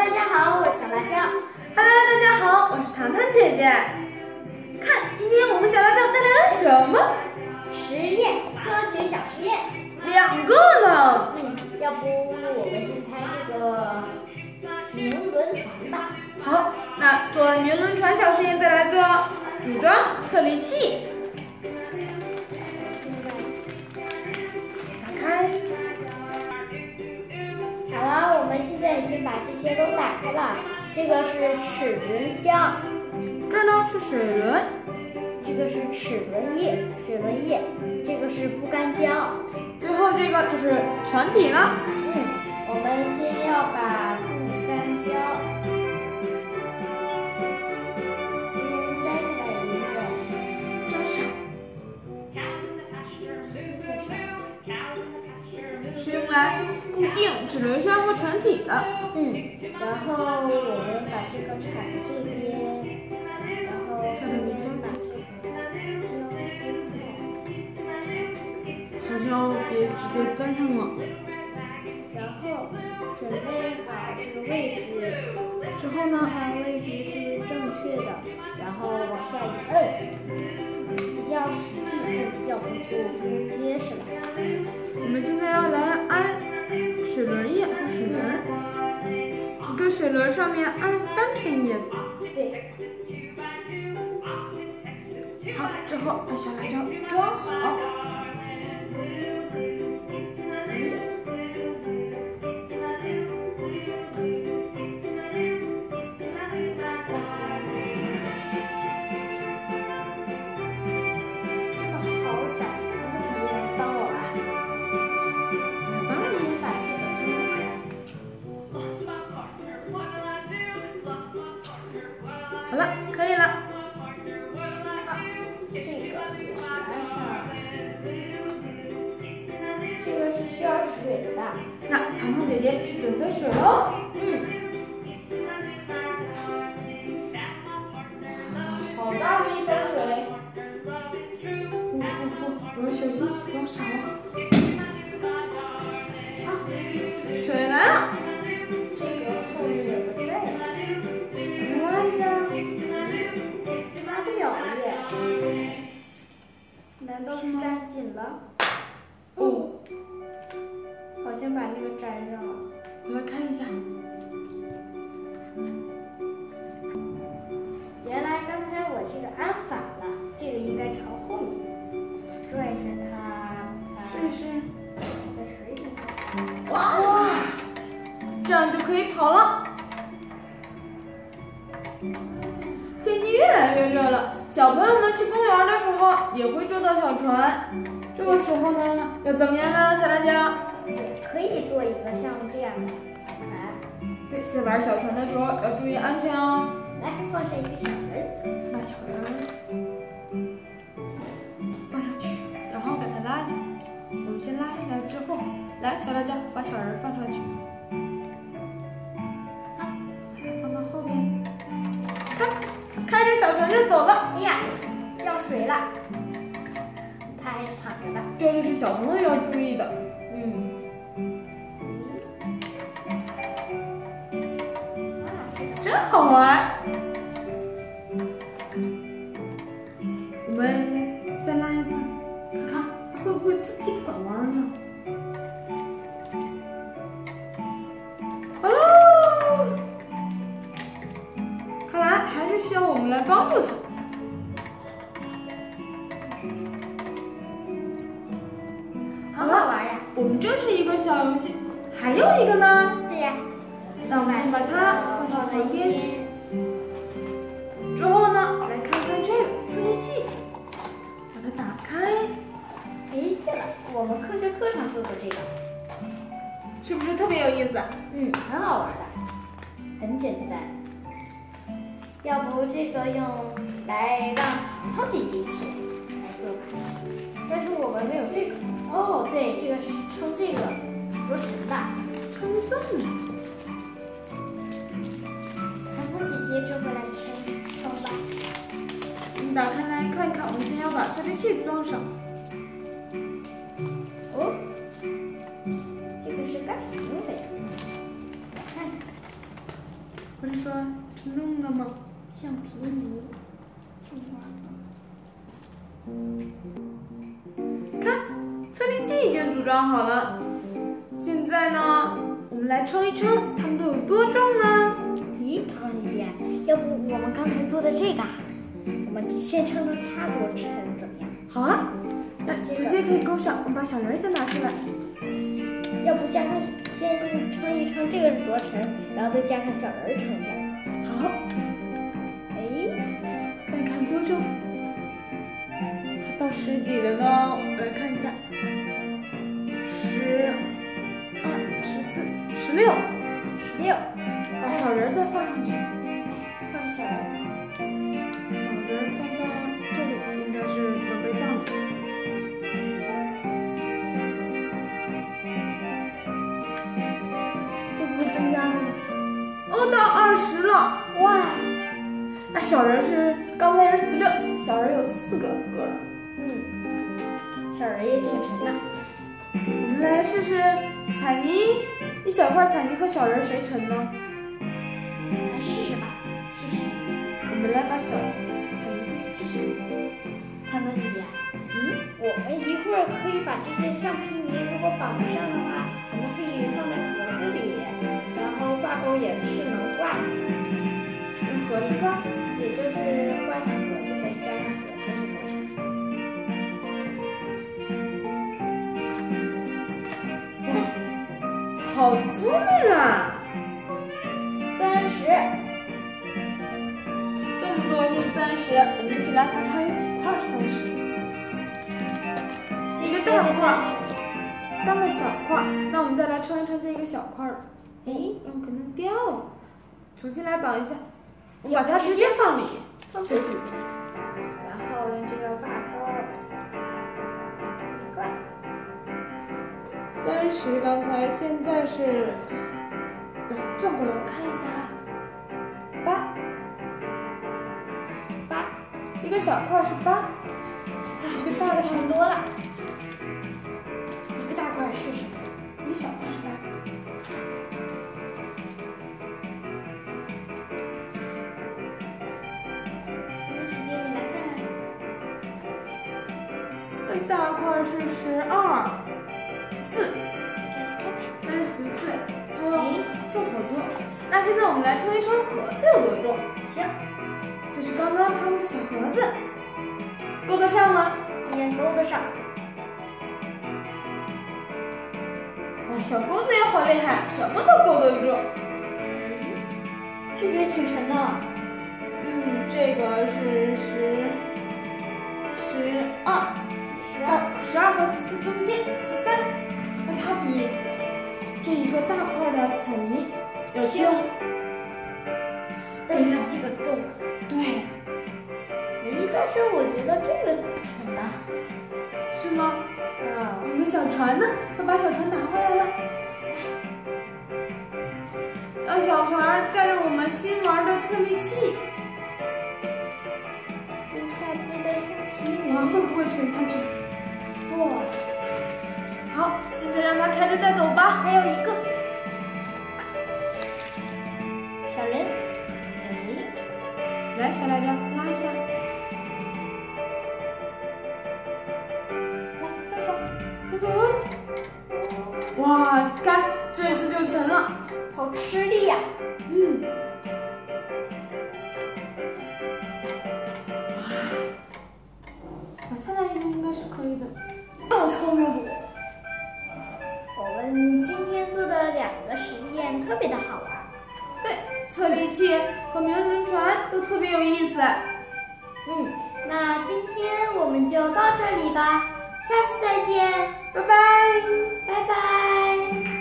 大家好，我是小辣椒。Hello， 大家好，我是糖糖姐姐。看，今天我们小辣椒带来了什么？实验，科学小实验，2个呢。要不我们先猜这个名轮船吧。好，那做完名轮船小实验再来做组装测离器。打开。好了，我们现在已经把这些都打开了。这个是齿轮箱，这呢是水轮，这个是齿轮液、水轮液，这个是不干胶，最后这个就是船体了。我们先要把不干胶先摘下来一个，粘上，是用来固定齿轮箱和船体的。然后我们把这个铲在这边，然后下面把这个小心别直接粘上了。然后准备好这个位置之后呢，看位置是不是正确的，然后往下一摁，一定要使劲摁，要不就不结实了。我们现在要来安水轮叶和水轮，一个水轮上面安3片叶子。对。好，之后把小辣椒装好。好了，可以了。好，这个也是安上。这个是需要水的。那糖糖姐姐去准备水喽。好大的一盆水。我要小心，不要洒了。水来了。这个后面有个拽的。拉一下，拉不了耶，难道是粘紧了？好像把那个粘上了。我来看一下。原来刚才我这个安反了，这个应该朝后面，拽一下它。试试。在水里。哇，这样就可以跑了。天气越来越热了，小朋友们去公园的时候也会坐到小船。这个时候呢，要怎么样呢，小辣椒？也可以做一个像这样的小船。对，在玩小船的时候要注意安全哦。来，放上一个小人，把小人放上去，然后给它拉一下。我们先拉下来之后，来，小辣椒把小人放上去。把它放到后面。开着小船就走了。哎呀，掉水了，它还是躺着的。这就是小朋友要注意的。真好玩。我们再拉一次，看看它会不会自己拐弯呢？好喽，看来还是需要我们来帮助它。好好玩呀！我们这是一个小游戏，还有一个呢。对呀。那我们先把它放到旁边去。之后呢，来看看这个测力器，把它打开。哎，对了，我们科学课上做过这个，是不是特别有意思？很好玩的，很简单。要不这个用来让糖糖姐姐一起来做吧？但是我们没有这个。哦，对，这个是称这个着尘的，称重的。糖糖姐姐这回来称吧。我们打开来看一看，我们先要把测力器装上。哦，这个是干什么用的呀？我看看。不是说成功了吗？橡皮泥。看，测力器已经组装好了。现在呢，我们来称一称它们都有多重呢？咦，桃子姐，要不我们刚才做的这个，我们先称称它多沉，怎么样？好啊，那直接可以勾上。我们把小人先拿出来。要不加上先称一称这个是多沉，然后再加上小人称一下。好。哎，看一看多重？到10几了呢，我来看一下，12、14、16，把小人再放上去，放小人，小人放到这里，应该是准备当的。会不会增加了呢？哦，到20了，哇！那小人是刚才是16，小人有4个个了。小人也挺沉的。我们来试试彩泥，一小块彩泥和小人谁沉呢？来试试吧，试试。我们来把小彩泥先试试。胖子姐姐，我们一会儿可以把这些橡皮泥，如果绑不上的话，我们可以放在盒子里，然后挂钩也是能挂的。用盒子上，也就是挂上盒子呗，加上盒子是多长？好聪明啊！30，这么多是30，我们一起来查查有几块是30。一个大块，3个小块，那我们再来称一称这个小块。哎，可能掉了，重新来绑一下。我把它直接放里，放这里就行。然后用这个挂钩一挂。30，刚才现在是，转过来我看一下啊，8，一个小块是8，一个大的乘多了，一个大块是什么？一个小块是8。大块是12、4，那是14，它要重好多。那现在我们来称一称盒子有多重？行，这是刚刚他们的小盒子，够得上吗？也够得上。哇，小钩子也好厉害，什么都勾得住。这个也挺沉的。这个是12和14中间13，那它比这一个大块的彩泥要轻，但是它这个重。对。但是我觉得这个沉吧？是吗？我们的小船呢？快把小船拿回来了，让小船载着我们新玩的测力器。会不会沉下去？不。好，现在让它开着带走吧。还有一个小人，来，小辣椒拉一下，来松手，松手。哇，看这一次就沉了，好吃力呀。下来一个应该是可以的。好聪明！我们今天做的2个实验特别的好玩。对，测力器和名人船都特别有意思。那今天我们就到这里吧，下次再见，拜拜，拜拜。